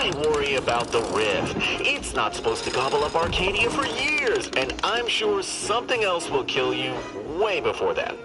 Why worry about the Rift? It's not supposed to gobble up Arcadia for years, and I'm sure something else will kill you way before that.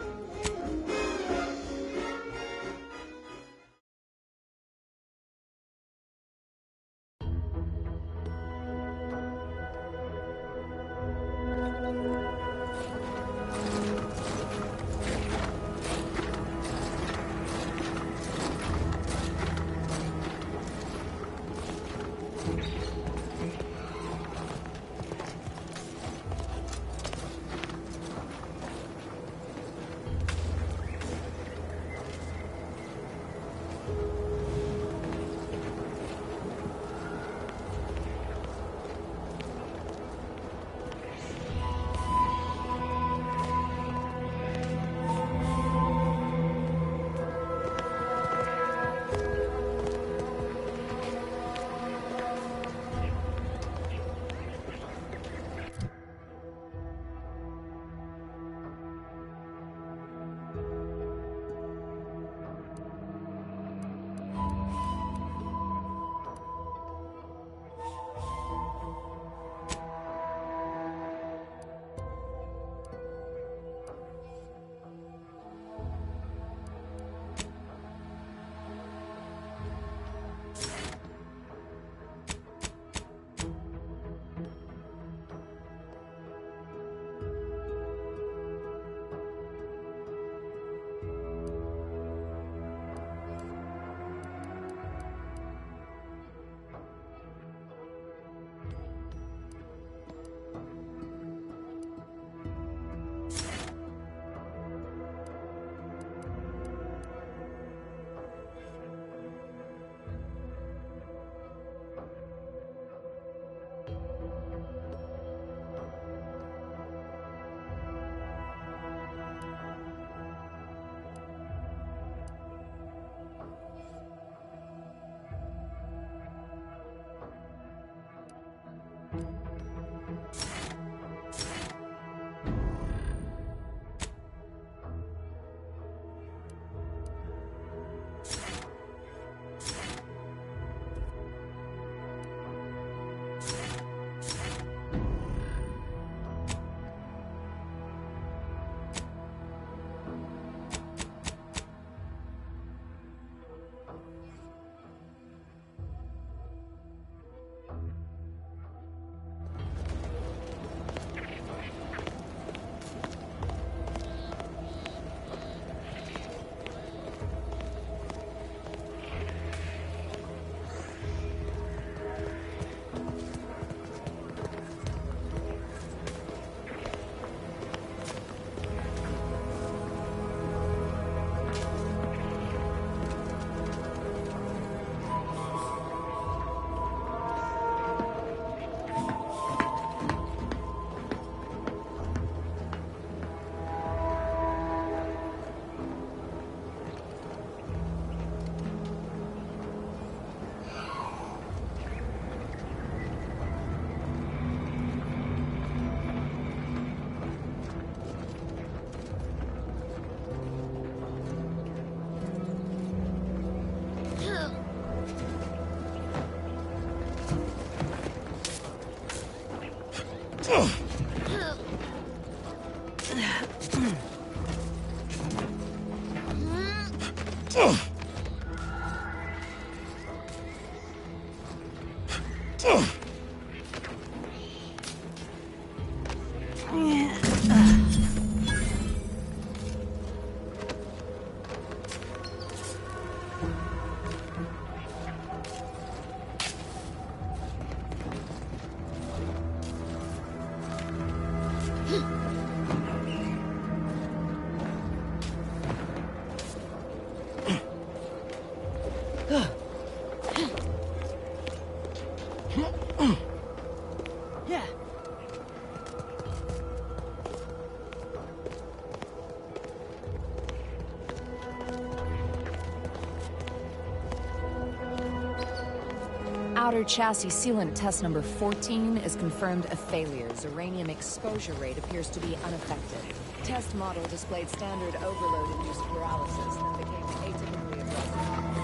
Outer chassis sealant test number 14 is confirmed a failure. Uranium exposure rate appears to be unaffected. Test model displayed standard overload-induced paralysis, then became atypically aggressive.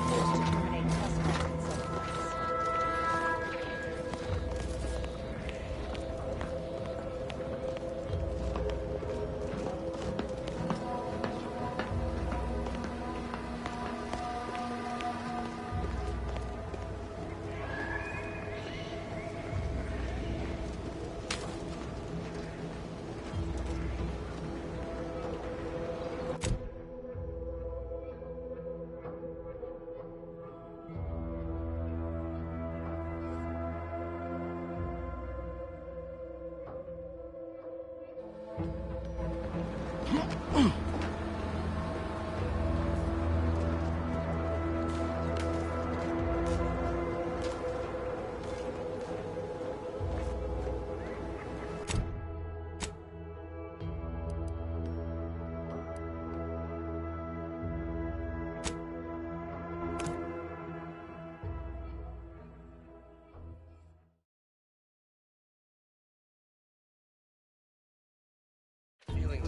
Forced to terminate test model in some points.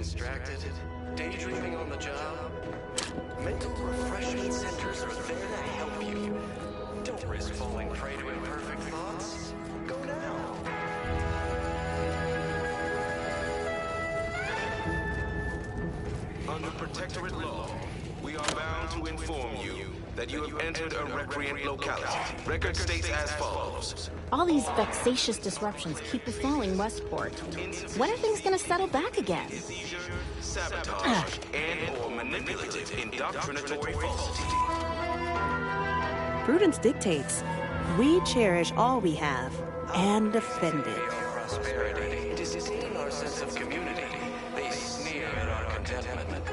distracted, daydreaming on the job? Mental refreshment centers are there to help you. Don't risk falling prey to imperfect thoughts. Go now. Under Protectorate law, we are bound to inform you that you have entered a recreant locality. Record states as follows. All these vexatious disruptions keep befalling Westport. When are things gonna settle back again? Sabotage and/or manipulative indoctrinatory falsity. Prudence dictates we cherish all we have and defend it. Prosperity, disdain our sense of community. They sneer at our contentment.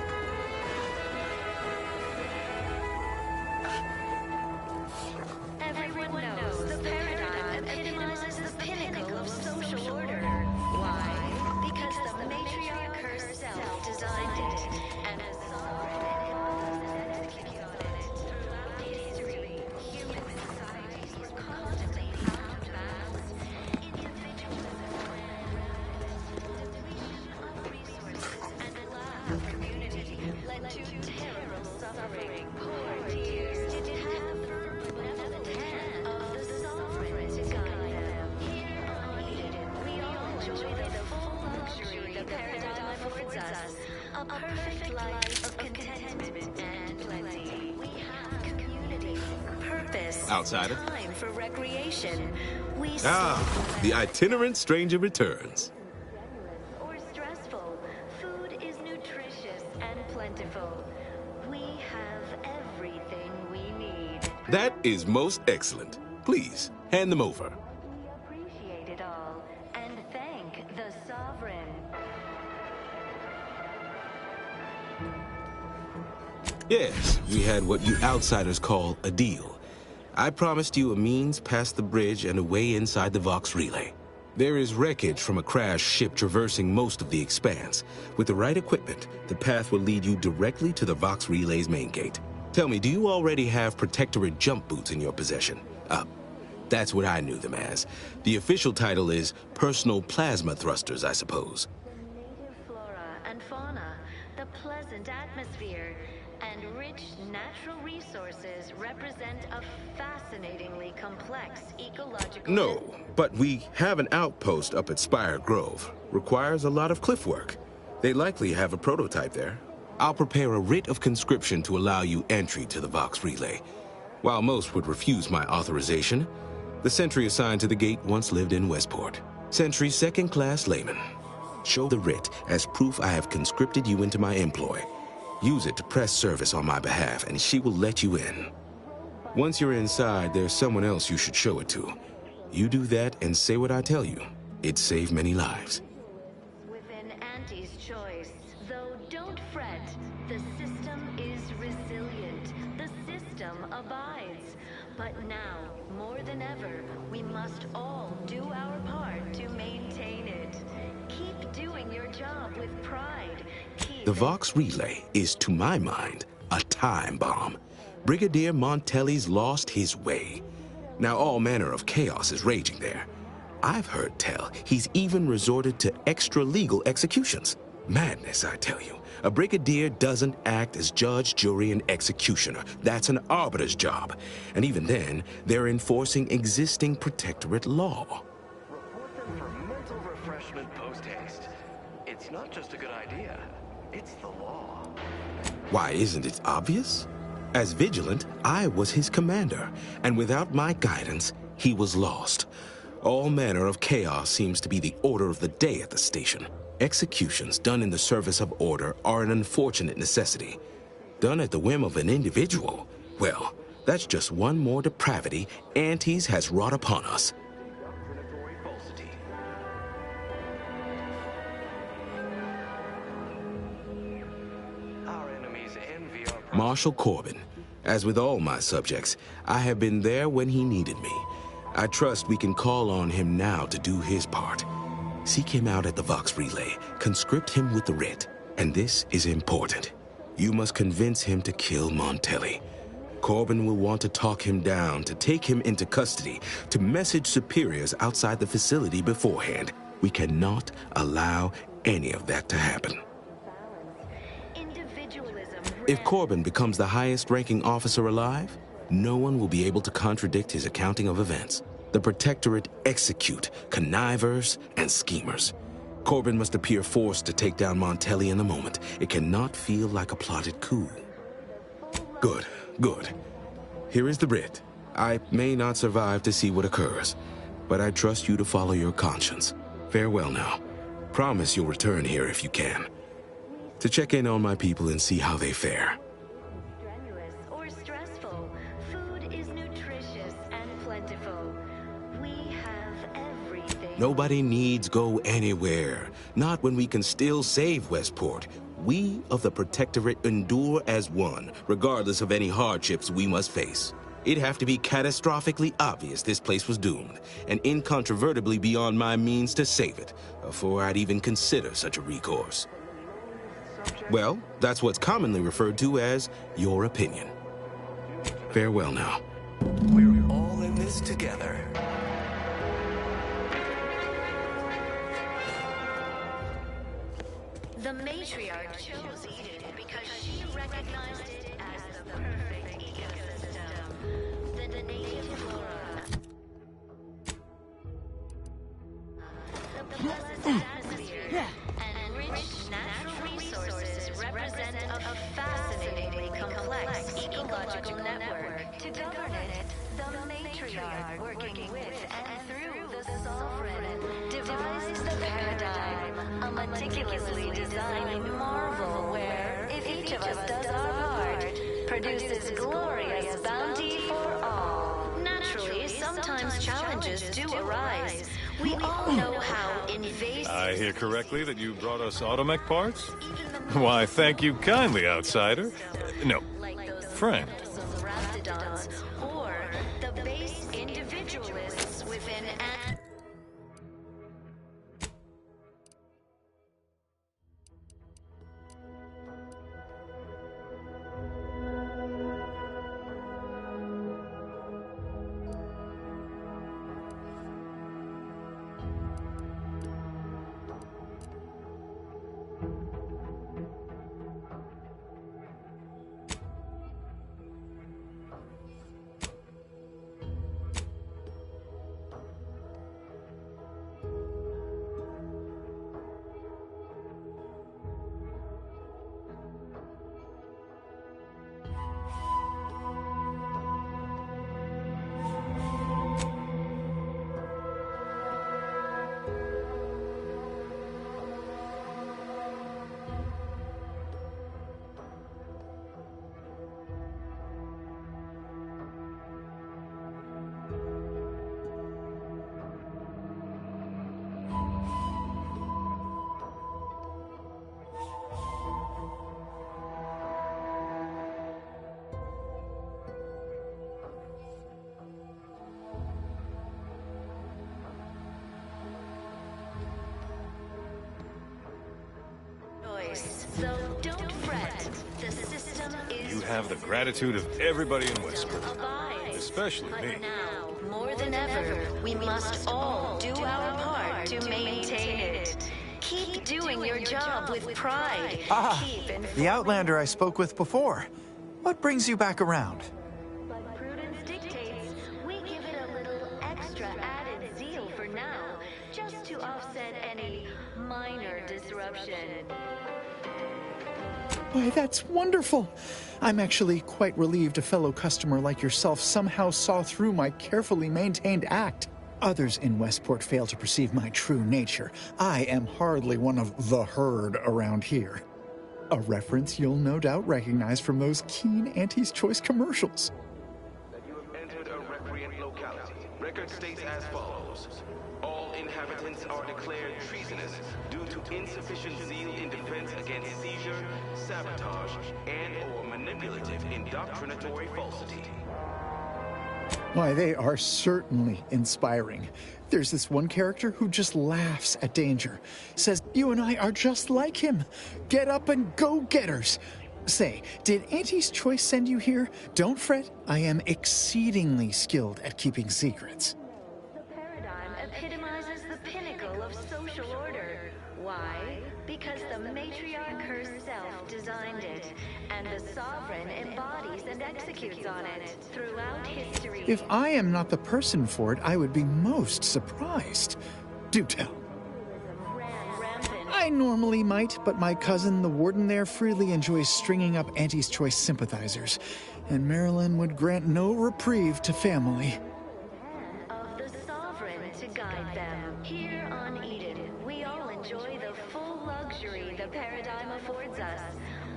Everyone knows the paradigm epitomizes the pinnacle of social order. Why? Because the matriarch herself designed it, and as sovereign and execute on it. Throughout history, human societies were constantly bound to balance individualism, depletion of resources, and the lack of community led to terrible suffering. Poor dears did have benevolent hand of the sovereign to guide them. Here on Eden, we all enjoy the full luxury the paradigm affords us. A perfect life of contentment and plenty. We have community, purpose, Outsider. time for recreation. We The itinerant stranger returns. or stressful. Food is nutritious and plentiful. We have everything we need. That is most excellent. Please, hand them over. We appreciate it all and thank the sovereign. Yes, we had what you outsiders call a deal. I promised you a means past the bridge and a way inside the Vox Relay. There is wreckage from a crashed ship traversing most of the expanse. With the right equipment, the path will lead you directly to the Vox Relay's main gate. Tell me, do you already have Protectorate jump boots in your possession? That's what I knew them as. The official title is Personal Plasma Thrusters, I suppose. The native flora and fauna, the pleasant atmosphere, and rich natural resources represent a fascinatingly complex ecological... No, but we have an outpost up at Spire Grove. Requires a lot of cliff work. They likely have a prototype there. I'll prepare a writ of conscription to allow you entry to the Vox Relay. While most would refuse my authorization, the sentry assigned to the gate once lived in Westport. Sentry second-class layman. Show the writ as proof I have conscripted you into my employ. Use it to press service on my behalf, and she will let you in. Once you're inside, there's someone else you should show it to. You do that and say what I tell you. It'd save many lives. Within Auntie's choice. Though don't fret, the system is resilient. The system abides. But now, more than ever, we must all do our part to maintain it. Keep doing your job with pride. The Vox Relay is, to my mind, a time bomb. Brigadier Montelli's lost his way. Now all manner of chaos is raging there. I've heard tell he's even resorted to extra-legal executions. Madness, I tell you. A brigadier doesn't act as judge, jury, and executioner. That's an arbiter's job. And even then, they're enforcing existing Protectorate law. Report them for mental refreshment post-haste. It's not just a good idea, it's the law. Why, isn't it obvious? As Vigilant, I was his commander, and without my guidance, he was lost. All manner of chaos seems to be the order of the day at the station. Executions done in the service of order are an unfortunate necessity. Done at the whim of an individual, well, that's just one more depravity Antes has wrought upon us. Indoctrinatory falsity. Our enemies envy our... Marshal Corbin. As with all my subjects, I have been there when he needed me. I trust we can call on him now to do his part. Seek him out at the Vox Relay, conscript him with the writ, and this is important. You must convince him to kill Montelli. Corbin will want to talk him down, to take him into custody, to message superiors outside the facility beforehand. We cannot allow any of that to happen. If Corbin becomes the highest-ranking officer alive, no one will be able to contradict his accounting of events. The Protectorate execute connivers and schemers. Corbin must appear forced to take down Montelli in the moment. It cannot feel like a plotted coup. Good, good. Here is the writ. I may not survive to see what occurs, but I trust you to follow your conscience. Farewell now. Promise you'll return here if you can, to check in on my people and see how they fare. Strenuous or stressful, food is nutritious and plentiful. We have everything. Nobody needs go anywhere. Not when we can still save Westport. We of the Protectorate endure as one, regardless of any hardships we must face. It'd have to be catastrophically obvious this place was doomed, and incontrovertibly beyond my means to save it, before I'd even consider such a recourse. Well, that's what's commonly referred to as your opinion. Farewell now. We're all in this together. The matriarch chose Eden because she recognized it as the perfect ecosystem. The native flora, the pleasant atmosphere, and rich natural resources represent a fascinatingly complex ecological network. To govern it, the matriarch, working with and through the sovereign, devised the paradigm, a meticulously designed marvel where, if each of us does our part, produces glorious bounty for all. Naturally, sometimes challenges do arise. We all know how invasive... I hear correctly that you brought us automech parts? Why, thank you kindly, outsider. No, friend. Raptidons, or the base individualists within an... So don't fret. The system is... You have the gratitude of everybody in Westport, abides. especially But me. now, more than ever, we must all do our part to maintain it. Keep doing your job with pride. Keep informing. The Outlander I spoke with before. What brings you back around? Like prudence dictates, we give it a little extra added zeal for now, just to offset any minor disruption. Why, that's wonderful. I'm actually quite relieved a fellow customer like yourself somehow saw through my carefully maintained act. Others in Westport fail to perceive my true nature. I am hardly one of the herd around here. A reference you'll no doubt recognize from those keen Auntie's Choice commercials. That you have entered a recreant locality. Record states as follows. All inhabitants are declared treasonous due to insufficient zeal in defense against seizure, sabotage, and/or manipulative indoctrinatory falsity. Why, they are certainly inspiring. There's this one character who just laughs at danger. Says, you and I are just like him. Get up and go-getters. Say, did Auntie's Choice send you here? Don't fret, I am exceedingly skilled at keeping secrets. The paradigm epitomizes the pinnacle of social order. Why? Because the matriarch herself designed it, and the sovereign embodies and executes on it throughout history. If I am not the person for it, I would be most surprised. Do tell. I normally might, but my cousin, the warden there, freely enjoys stringing up Auntie's Choice sympathizers, and Marilyn would grant no reprieve to family. Of the sovereign to guide them. Here on Eden, we all enjoy the full luxury the paradigm affords us.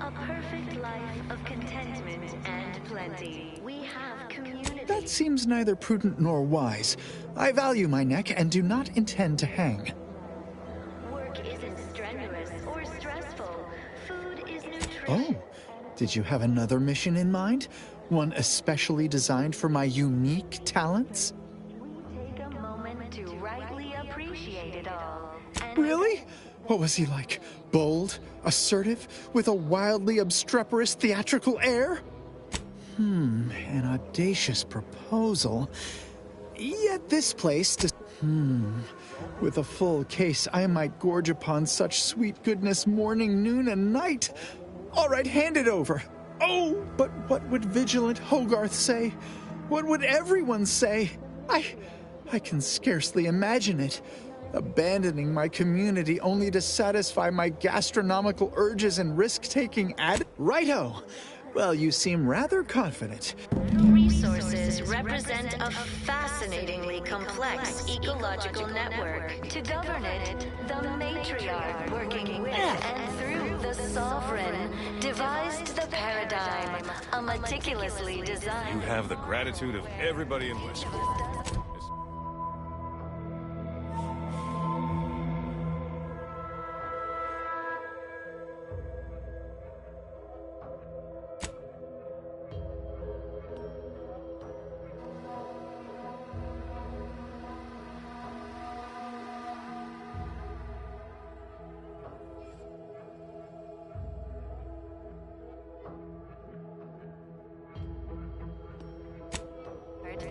A perfect life of contentment and plenty. We have community. That seems neither prudent nor wise. I value my neck and do not intend to hang. Work isn't strenuous or stressful. Food is nutritious. Oh, did you have another mission in mind? One especially designed for my unique talents? We take a moment to rightly appreciate it all. And Really? What was he like? Bold? Assertive? With a wildly obstreperous theatrical air? An audacious proposal. Yet this place... With a full case, I might gorge upon such sweet goodness morning, noon, and night. All right, hand it over. Oh, but what would vigilant Hogarth say? What would everyone say? I can scarcely imagine it. Abandoning my community only to satisfy my gastronomical urges and risk-taking Righto! Well, you seem rather confident. resources represent a fascinatingly complex ecological network. To govern it, the matriarch, working with and through the sovereign, devised the paradigm, a meticulously You designed... have the gratitude of everybody in Westport.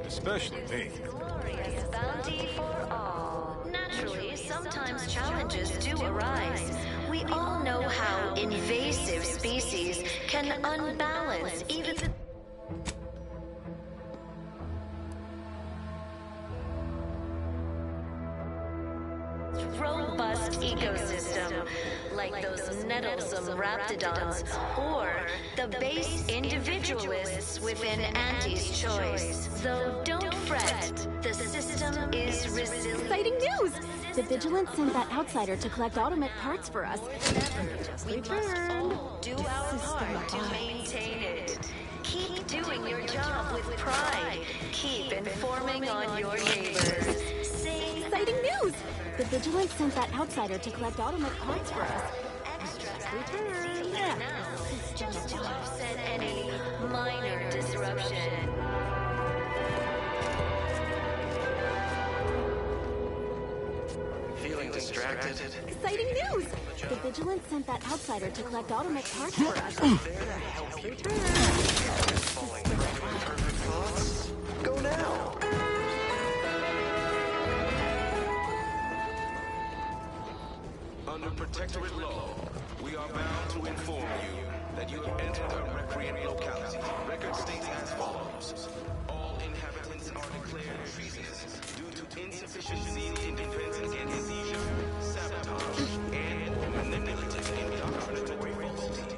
Especially me. Glorious bounty for all. Naturally, sometimes challenges do arise. We all know how invasive species can unbalance even the robust ecosystem, like those nettlesome raptidons, or the base individualists within Auntie's Choice. Though don't fret, the system is resilient. Exciting news! The Vigilance sent that outsider to collect Automech parts for us. We must all do our part to maintain it. Keep doing your job with pride. Keep informing on your neighbors. Sing Exciting news! The Vigilance sent that outsider to collect Automech parts for us. extra now, just to offset any minor disruption. Feeling distracted? Exciting news! The Vigilance sent that outsider to collect Automech parts for us. There to help you. Falling prey to imperfect thoughts? Go now. Under protectorate law, we are bound to inform you that you have entered a recreant locality. Record states as follows. All inhabitants are declared treasonous due to insufficient zeal in defense against seizure, sabotage, and/or manipulative indoctrinatory falsity.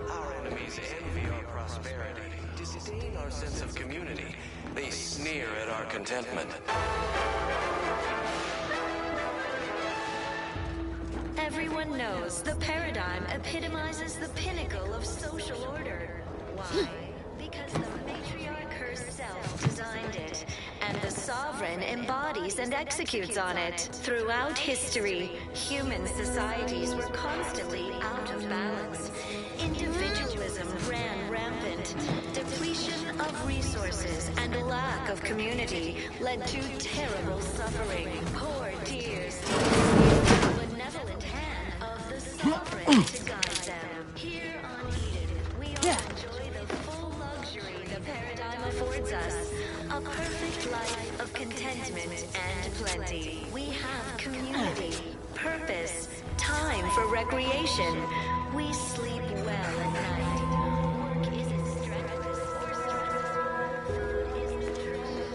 Our enemies envy our prosperity, disdain our sense of community. They sneer at our contentment. Everyone knows the paradigm epitomizes the pinnacle of social order. Why? Because the matriarch herself designed it, and the sovereign embodies and executes on it. Throughout history, human societies were constantly out of balance. Individualism ran rampant. Depletion of resources and a lack of community led to terrible suffering. Poor tears. The benevolent hand of the sovereign to guide them. Here on Eden, we all enjoy the full luxury the paradigm affords affords us a perfect life of contentment and plenty. We have community, purpose, time for recreation. We sleep well at night. Work isn't strenuous or stressful. Food is nutritious.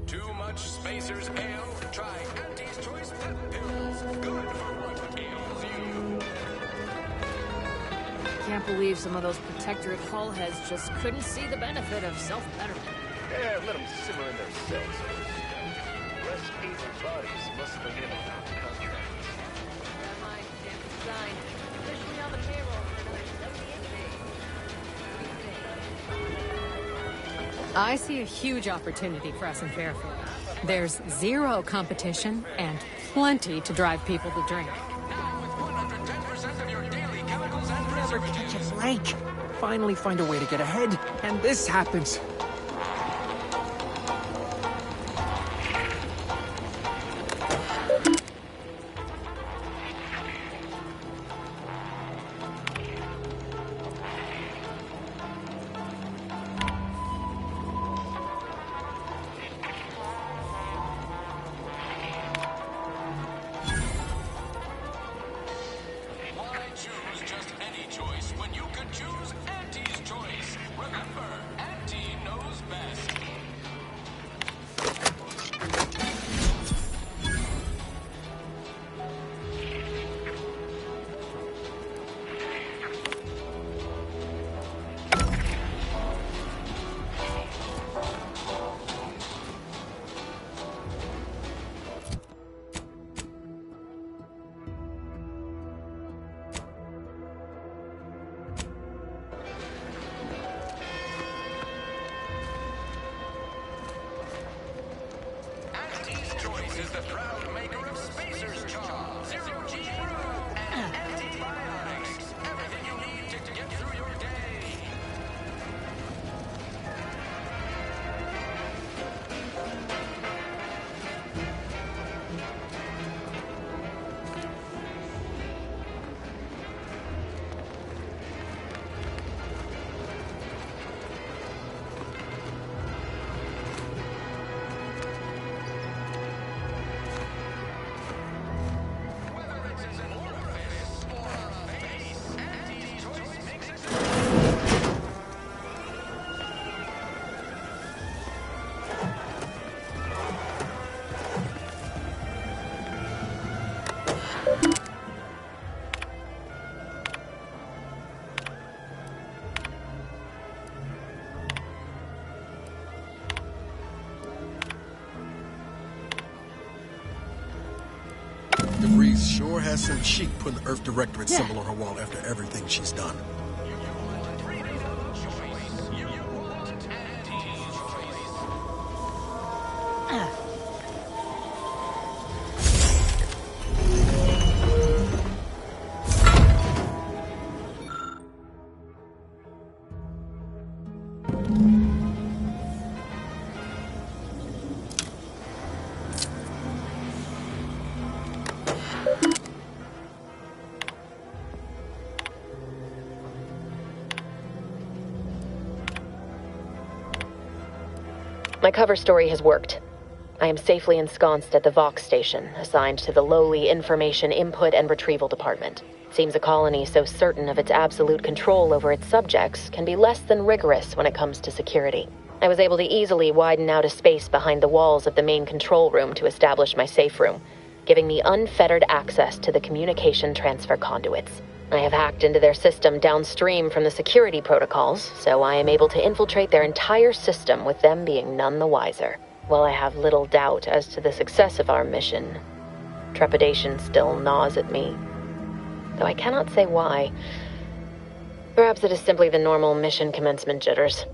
Too much Spacers Ale? Try Auntie's Choice Pep Pills. Good for what ails you. Can't believe some of those protectorate hull heads just couldn't see the benefit of self-betterment. Yeah, let them simmer in their cells. Less able bodies muscling in on our contracts. That mine can't be signed. Officially on the payroll for another 78 days. I see a huge opportunity for us in Fairfield. There's zero competition and plenty to drive people to drink. Never catch a break. Finally find a way to get ahead, and this happens. Is the proud maker of Spacer's Charm, Zero G Brew, and antibiotics. Everything you need to get through your day. DeVries sure has some cheek putting the Earth Directorate symbol on her wall after everything she's done. My cover story has worked. I am safely ensconced at the Vox station, assigned to the lowly Information Input and Retrieval Department. Seems a colony so certain of its absolute control over its subjects can be less than rigorous when it comes to security. I was able to easily widen out a space behind the walls of the main control room to establish my safe room, giving me unfettered access to the communication transfer conduits. I have hacked into their system downstream from the security protocols, so I am able to infiltrate their entire system with them being none the wiser. While I have little doubt as to the success of our mission, trepidation still gnaws at me, though I cannot say why. Perhaps it is simply the normal mission commencement jitters.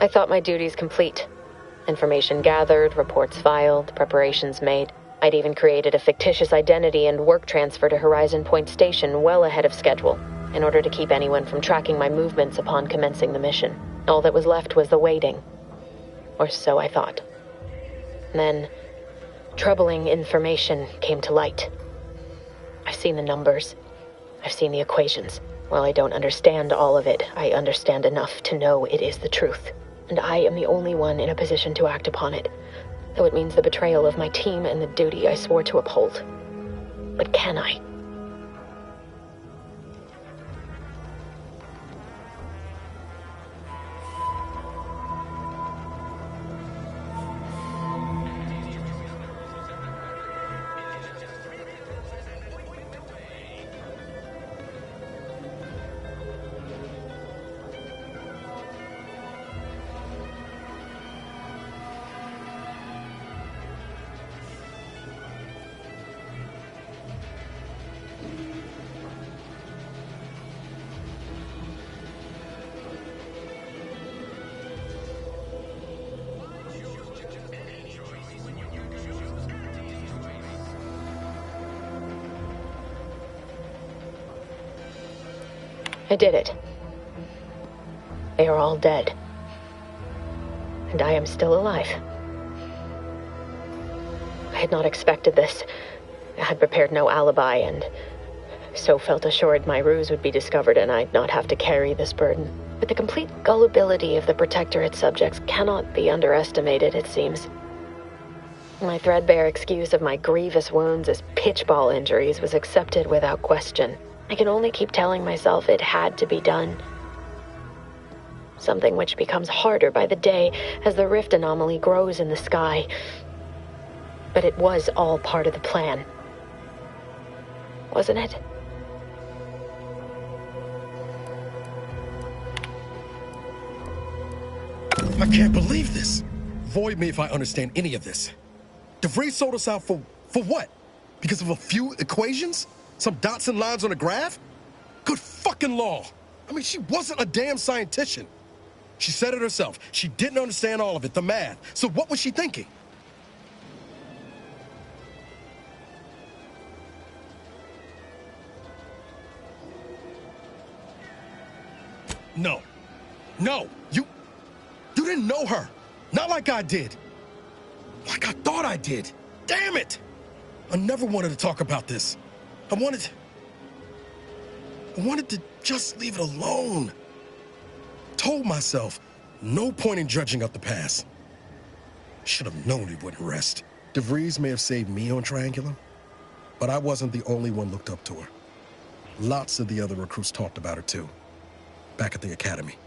I thought my duties complete. Information gathered, reports filed, preparations made. I'd even created a fictitious identity and work transfer to Horizon Point Station well ahead of schedule, in order to keep anyone from tracking my movements upon commencing the mission. All that was left was the waiting. Or so I thought. Then, troubling information came to light. I've seen the numbers. I've seen the equations. While I don't understand all of it, I understand enough to know it is the truth. And I am the only one in a position to act upon it, though it means the betrayal of my team and the duty I swore to uphold. But can I? I did it. They are all dead. And I am still alive. I had not expected this. I had prepared no alibi, and so felt assured my ruse would be discovered and I'd not have to carry this burden. But the complete gullibility of the Protectorate subjects cannot be underestimated, it seems. My threadbare excuse of my grievous wounds as pitchball injuries was accepted without question. I can only keep telling myself it had to be done. Something which becomes harder by the day as the rift anomaly grows in the sky. But it was all part of the plan. Wasn't it? I can't believe this. Void me if I understand any of this. DeVries sold us out for what? Because of a few equations? Some dots and lines on a graph? Good fucking law. I mean, she wasn't a damn scientist. She said it herself. She didn't understand all of it, the math. So what was she thinking? No. No. You didn't know her. Not like I did. Like I thought I did. Damn it! I never wanted to talk about this. I wanted to just leave it alone. Told myself, no point in dredging up the past. Should have known it wouldn't rest. DeVries may have saved me on Triangulum, but I wasn't the only one looked up to her. Lots of the other recruits talked about her too, back at the academy.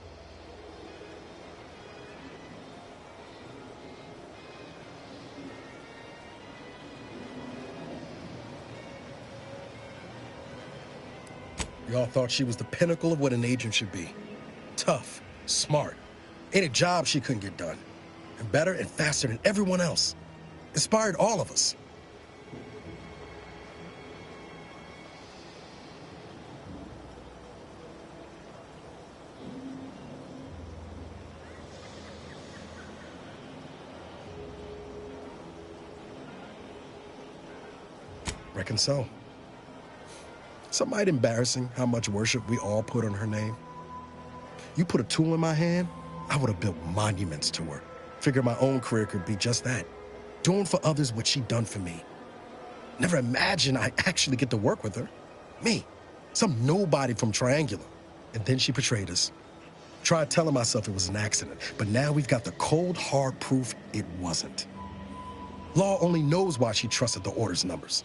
Y'all thought she was the pinnacle of what an agent should be. Tough, smart, ain't a job she couldn't get done. And better and faster than everyone else. Inspired all of us. Reckon so. Somewhat embarrassing how much worship we all put on her name. You put a tool in my hand, I would have built monuments to her. Figured my own career could be just that. Doing for others what she done for me. Never imagined I'd actually get to work with her. Me, some nobody from Triangulum. And then she betrayed us. Tried telling myself it was an accident, but now we've got the cold, hard proof it wasn't. Law only knows why she trusted the Order's numbers.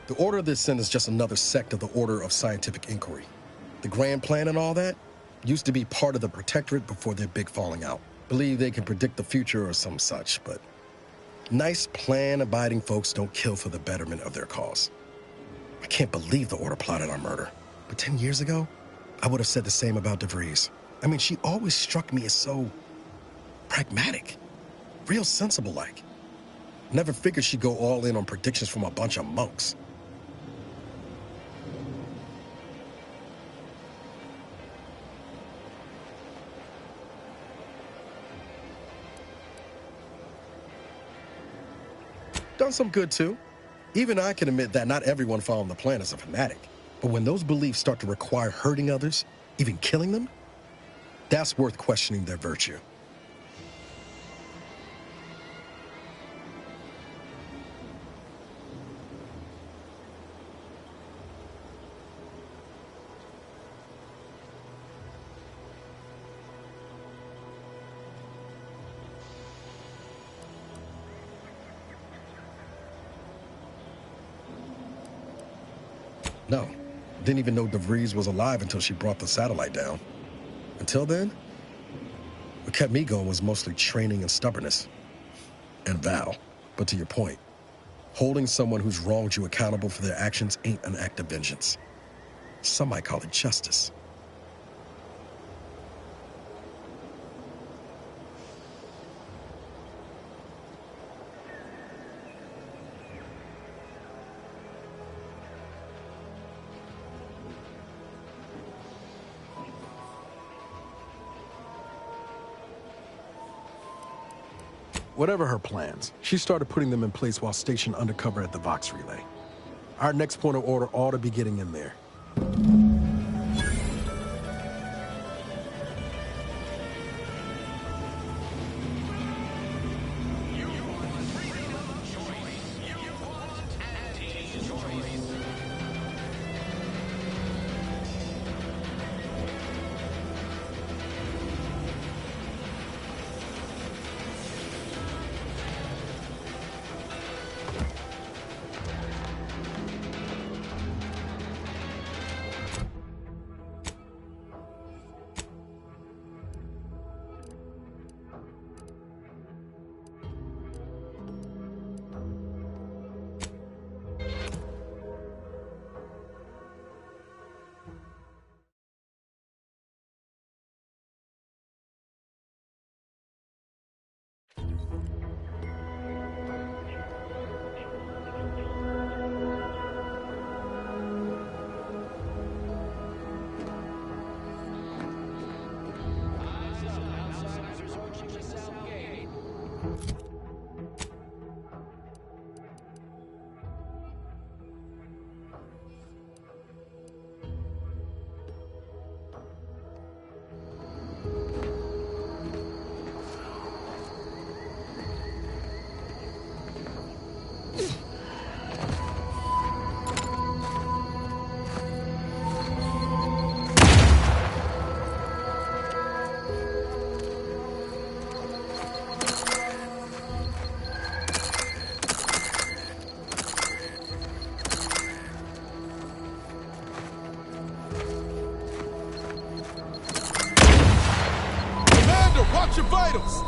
The Order of this Sin is just another sect of the Order of Scientific Inquiry. The Grand Plan and all that used to be part of the Protectorate before their big falling out. Believe they can predict the future or some such, but nice plan-abiding folks don't kill for the betterment of their cause. I can't believe the Order plotted our murder. But 10 years ago, I would have said the same about DeVries. I mean, she always struck me as so pragmatic, real sensible-like. Never figured she'd go all in on predictions from a bunch of monks. found some good too. Even I can admit that not everyone following the plan is a fanatic. But when those beliefs start to require hurting others, even killing them, that's worth questioning their virtue. No, didn't even know DeVries was alive until she brought the satellite down. Until then, what kept me going was mostly training and stubbornness. And Val. But to your point, holding someone who's wronged you accountable for their actions ain't an act of vengeance. Some might call it justice. Whatever her plans, she started putting them in place while stationed undercover at the Vox Relay. Our next point of order ought to be getting in there. Watch your vitals!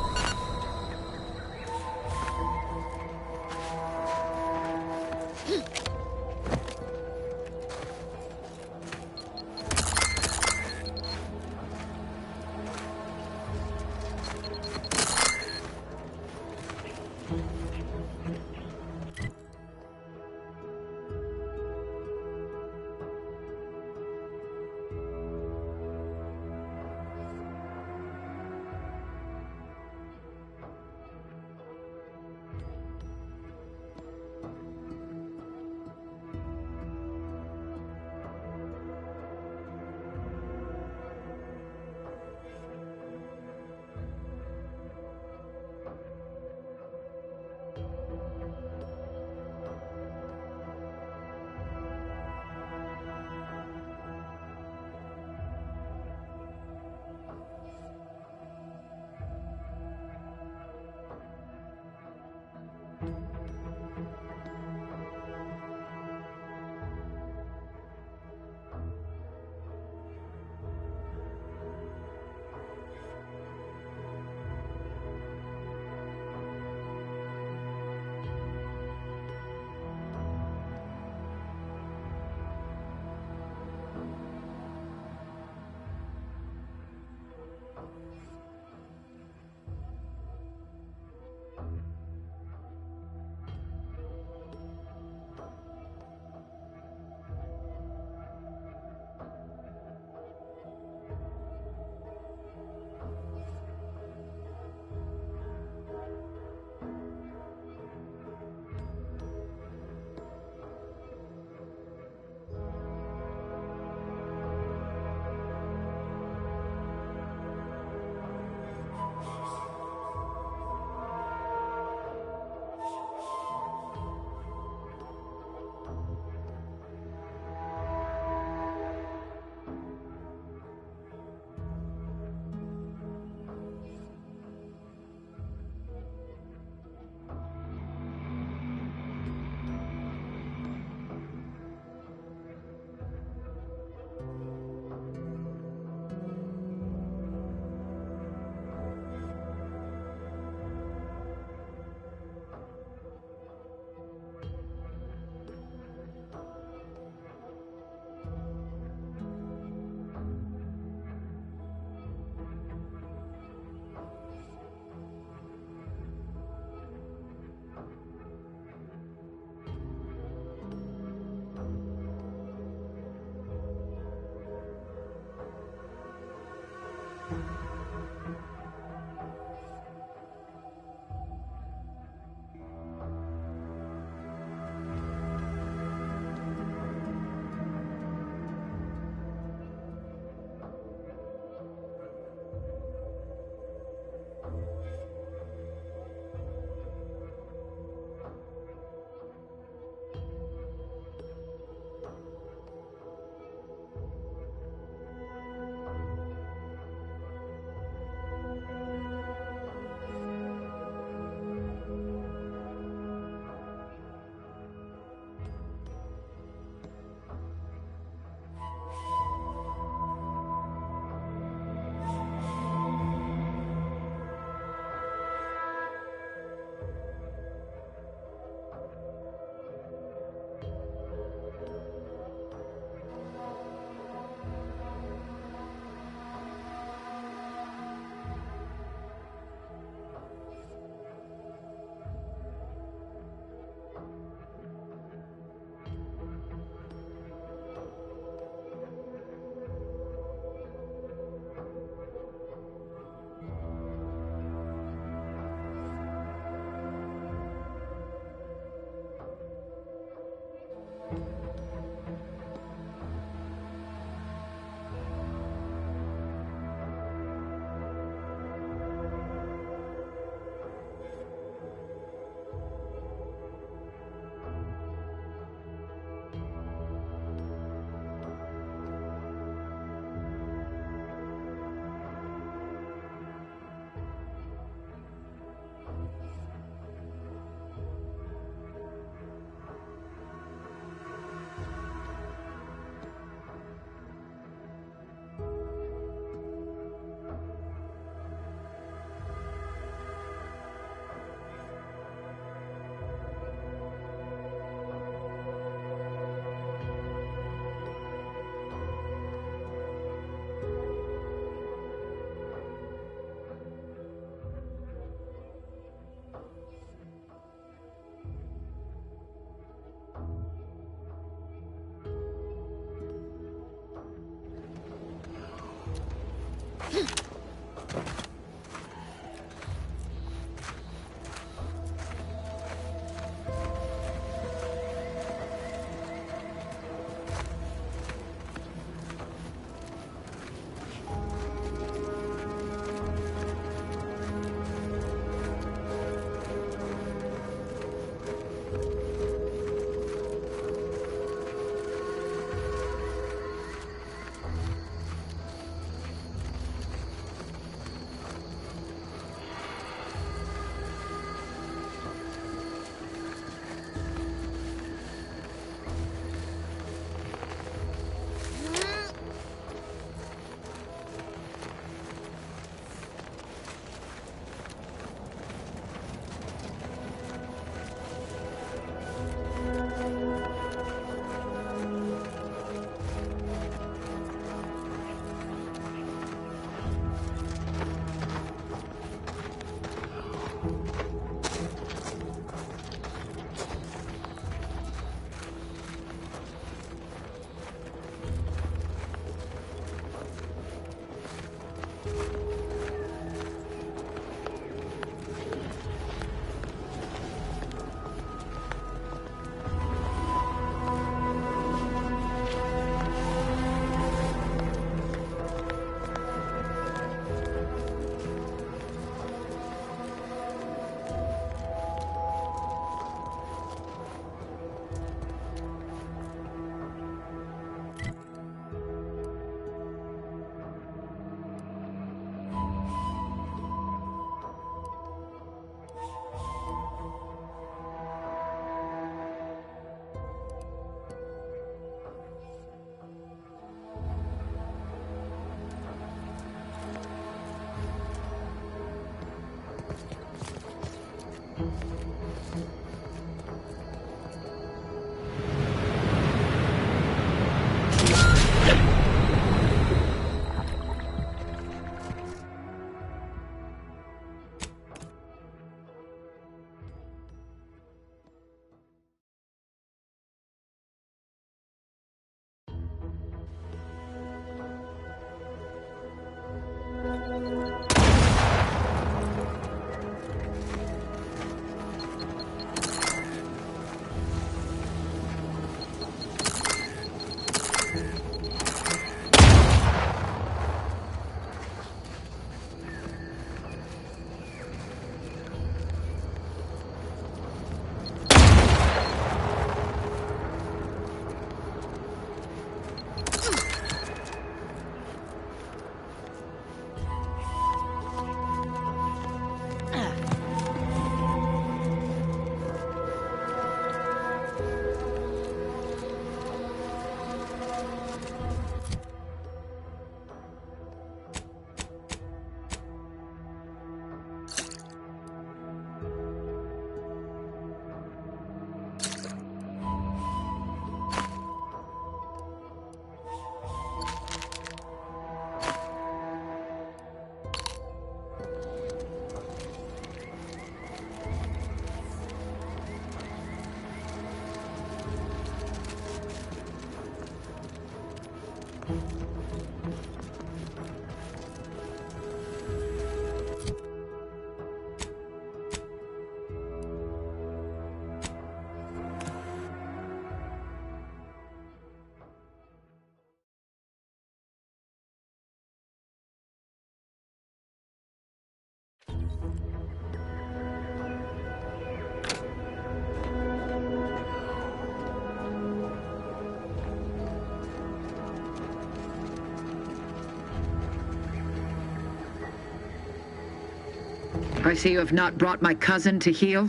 I see you have not brought my cousin to heal.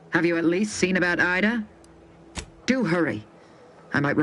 Have you at least seen about Ida? Do hurry. I might...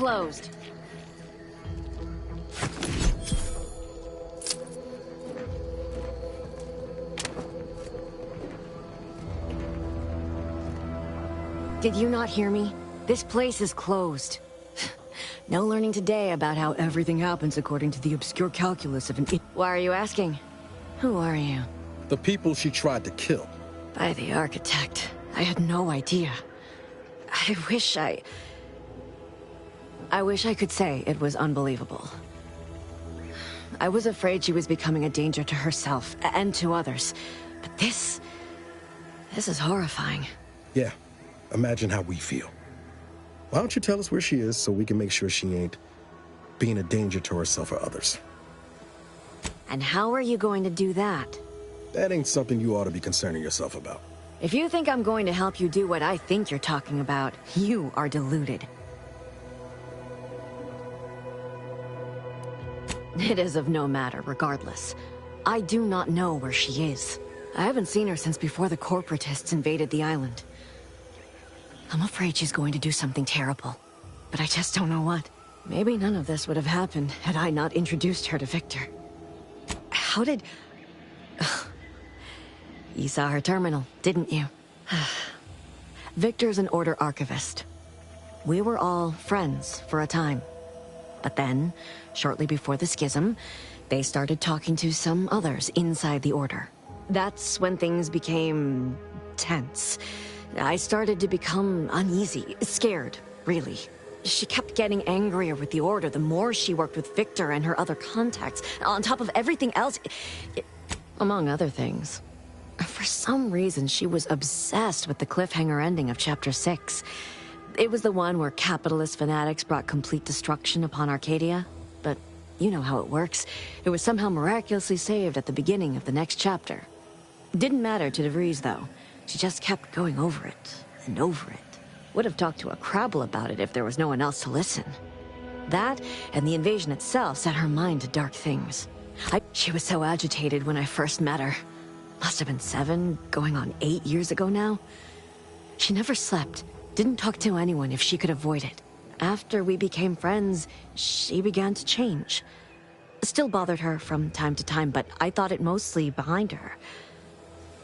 closed. Did you not hear me? This place is closed. No learning today about how everything happens according to the obscure calculus of an Why are you asking? Who are you? The people she tried to kill. By the architect. I had no idea. I wish I could say it was unbelievable. I was afraid she was becoming a danger to herself and to others. But this is horrifying. Yeah, imagine how we feel. Why don't you tell us where she is so we can make sure she ain't being a danger to herself or others? And how are you going to do that? That ain't something you ought to be concerning yourself about. If you think I'm going to help you do what I think you're talking about, you are deluded. It is of no matter, regardless. I do not know where she is. I haven't seen her since before the corporatists invaded the island. I'm afraid she's going to do something terrible, but I just don't know what. Maybe none of this would have happened had I not introduced her to Victor. How did... You saw her terminal, didn't you? Victor's an Order archivist. We were all friends for a time. But then, shortly before the schism, they started talking to some others inside the Order. That's when things became tense. I started to become uneasy, scared, really. She kept getting angrier with the Order the more she worked with Victor and her other contacts. On top of everything else, among other things. For some reason, she was obsessed with the cliffhanger ending of Chapter 6. It was the one where capitalist fanatics brought complete destruction upon Arcadia. But you know how it works. It was somehow miraculously saved at the beginning of the next chapter. Didn't matter to DeVries, though. She just kept going over it and over it. Would have talked to a Crabble about it if there was no one else to listen. That and the invasion itself set her mind to dark things. She was so agitated when I first met her. Must have been 7, going on 8 years ago now. She never slept, didn't talk to anyone if she could avoid it. After we became friends, she began to change. Still bothered her from time to time, but I thought it mostly behind her.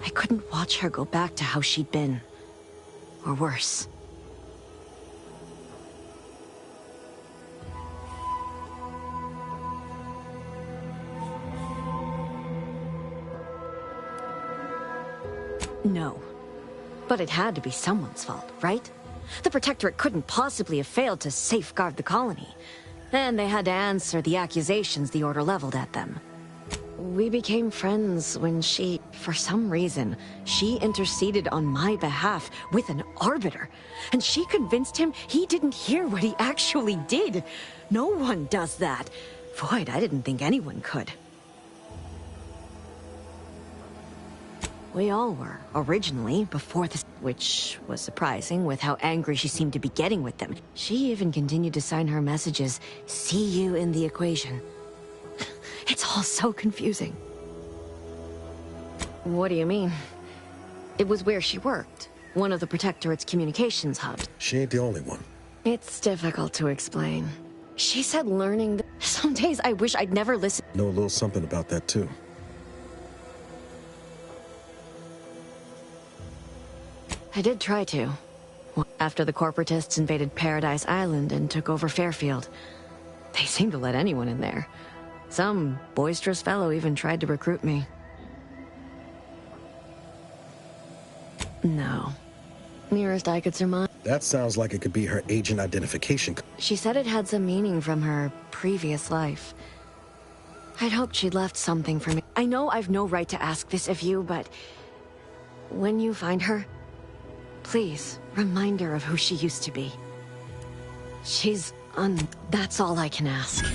I couldn't watch her go back to how she'd been. Or worse. No. But it had to be someone's fault, right? The Protectorate couldn't possibly have failed to safeguard the colony. And they had to answer the accusations the Order leveled at them. We became friends when she, for some reason, she interceded on my behalf with an Arbiter. And she convinced him he didn't hear what he actually did. No one does that. Void, I didn't think anyone could. We all were, originally, before this, which was surprising with how angry she seemed to be getting with them. She even continued to sign her messages, "See you in the equation." It's all so confusing. What do you mean? It was where she worked, one of the Protectorate's communications hubs. She ain't the only one. It's difficult to explain. She said learning... Some days I wish I'd never listened. Know a little something about that, too. I did try to. After the corporatists invaded Paradise Island and took over Fairfield. They seemed to let anyone in there. Some boisterous fellow even tried to recruit me. No. Nearest I could surmise. That sounds like it could be her agent identification. She said it had some meaning from her previous life. I'd hoped she'd left something for me. I know I've no right to ask this of you, but... when you find her, please remind her of who she used to be. She's that's all I can ask.